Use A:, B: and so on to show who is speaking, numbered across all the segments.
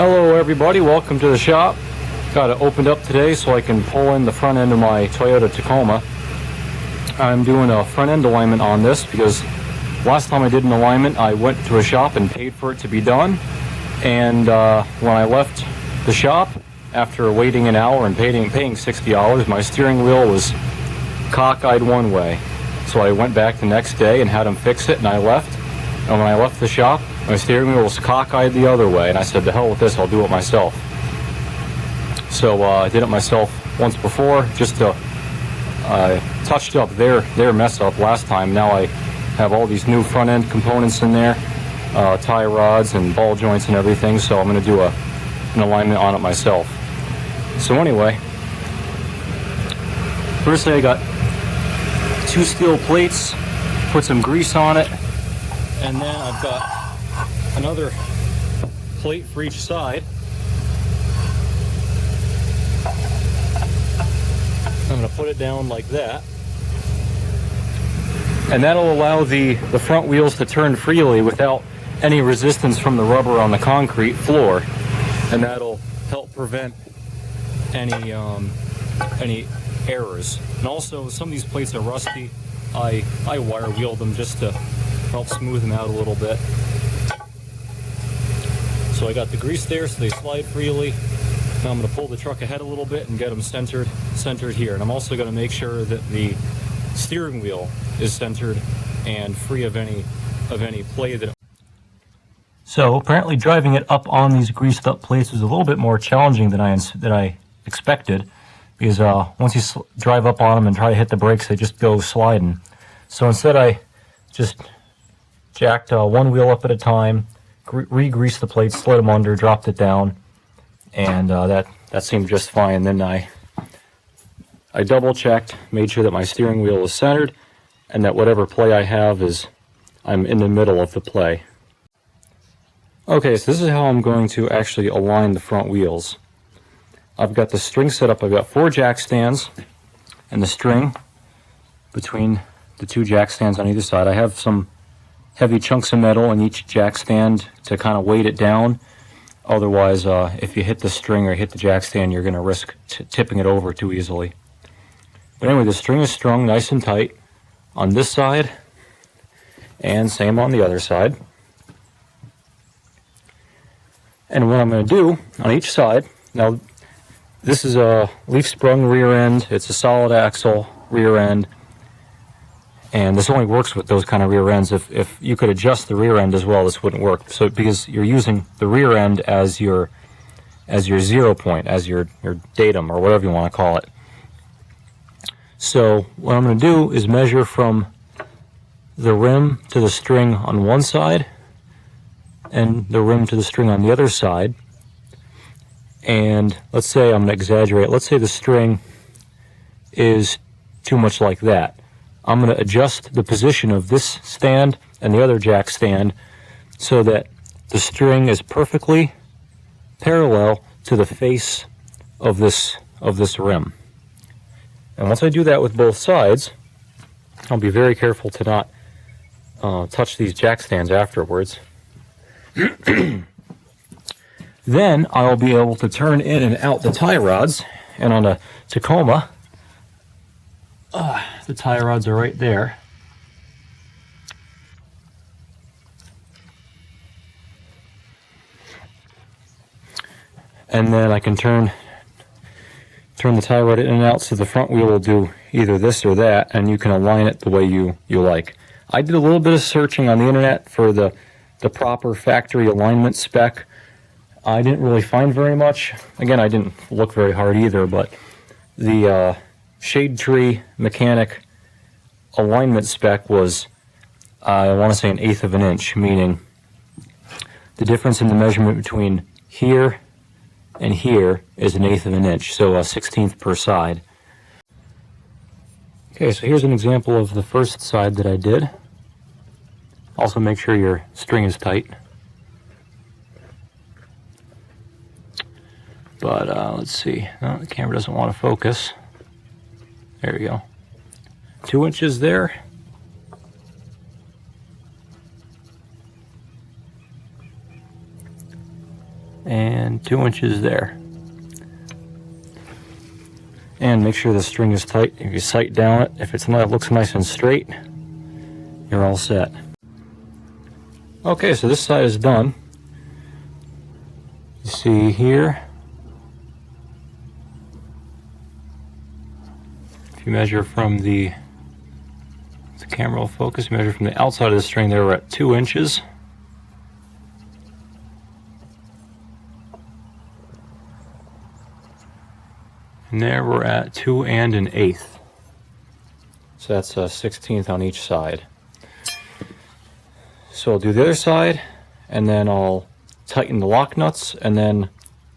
A: Hello everybody, welcome to the shop. Got it opened up today so I can pull in the front end of my Toyota Tacoma. I'm doing a front end alignment on this because last time I did an alignment I went to a shop and paid for it to be done, and when I left the shop after waiting an hour and paying $60, my steering wheel was cockeyed one way. So I went back the next day and had them fix it, and I left. And when I left the shop, my steering wheel was cockeyed the other way, and I said, to hell with this, I'll do it myself. So I did it myself once before, just to touched up their mess up last time. Now I have all these new front end components in there, tie rods and ball joints and everything, so I'm going to do an alignment on it myself. So anyway, first I got 2 steel plates, put some grease on it, and then I've got another plate for each side. I'm going to put it down like that, and that'll allow the front wheels to turn freely without any resistance from the rubber on the concrete floor, and that'll help prevent any errors. And also, some of these plates are rusty. I wire wheeled them just to help smooth them out a little bit. So I got the grease there so they slide freely. Now I'm going to pull the truck ahead a little bit and get them centered here. And I'm also going to make sure that the steering wheel is centered and free of any play that. So apparently driving it up on these greased up plates is a little bit more challenging than I expected, because once you drive up on them and try to hit the brakes, they just go sliding. So instead I just jacked one wheel up at a time, re-greased the plates, slid them under, dropped it down, and that seemed just fine. Then I double checked, made sure that my steering wheel is centered and that whatever play I have I'm in the middle of the play. Okay, so this is how I'm going to actually align the front wheels. I've got the string set up. I've got 4 jack stands and the string between the 2 jack stands on either side. I have some heavy chunks of metal in each jack stand to kind of weight it down. Otherwise, if you hit the string or hit the jack stand, you're going to risk tipping it over too easily. But anyway, the string is strung nice and tight on this side, and same on the other side. And what I'm going to do on each side, now this is a leaf sprung rear end, it's a solid axle rear end, and this only works with those kind of rear ends. If you could adjust the rear end as well, this wouldn't work. So because you're using the rear end as your 0 point, as your datum, or whatever you want to call it. So what I'm going to do is measure from the rim to the string on one side and the rim to the string on the other side. And let's say, I'm going to exaggerate, let's say the string is too much like that. I'm going to adjust the position of this stand and the other jack stand so that the string is perfectly parallel to the face of this rim. And once I do that with both sides, I'll be very careful to not touch these jack stands afterwards. Then I'll be able to turn in and out the tie rods, and on a Tacoma, the tie rods are right there. And then I can turn the tie rod in and out, so the front wheel will do either this or that, and you can align it the way you like. I did a little bit of searching on the internet for the proper factory alignment spec. I didn't really find very much. Again, I didn't look very hard either, but the Shade Tree Mechanic alignment spec was, I want to say, 1/8 of an inch, meaning the difference in the measurement between here and here is 1/8 of an inch, so a 1/16 per side. Okay, so here's an example of the first side that I did. Also make sure your string is tight. But let's see, no, the camera doesn't want to focus. There we go. 2 inches there. and 2 inches there. And make sure the string is tight. If you sight down it, if it looks nice and straight, you're all set. Okay, so this side is done. You see here, if you measure from the camera will focus, measure from the outside of the string there, we're at 2 inches. And there we're at 2 1/8. So that's a 1/16 on each side. So I'll do the other side, and then I'll tighten the lock nuts, and then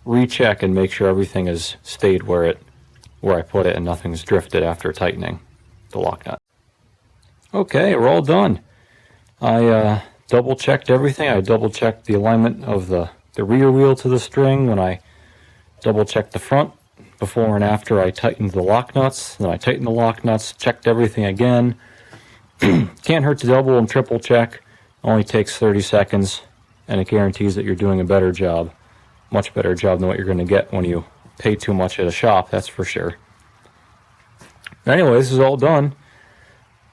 A: recheck and make sure everything has stayed where I put it and nothing's drifted after tightening the lock nut. Okay, we're all done. I double checked everything. I double checked the alignment of the rear wheel to the string when I double checked the front. Before and after I tightened the lock nuts, then I tightened the lock nuts, checked everything again. Can't hurt to double and triple check. Only takes 30 seconds, and it guarantees that you're doing a better job, much better job than what you're going to get when you pay too much at a shop, that's for sure. Anyway, this is all done.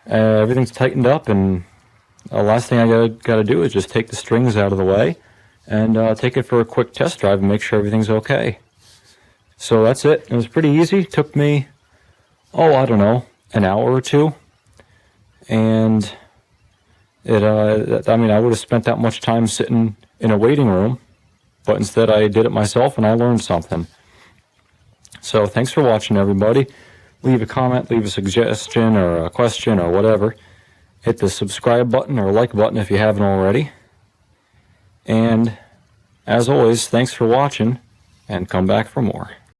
A: Everything's tightened up, and the last thing I got to do is just take the strings out of the way and take it for a quick test drive and make sure everything's okay. So that's it. It was pretty easy. It took me, I don't know, an hour or two. And I mean, I would have spent that much time sitting in a waiting room, but instead I did it myself and I learned something. So thanks for watching, everybody. Leave a comment, leave a suggestion or a question or whatever. Hit the subscribe button or like button if you haven't already. And as always, thanks for watching, and come back for more.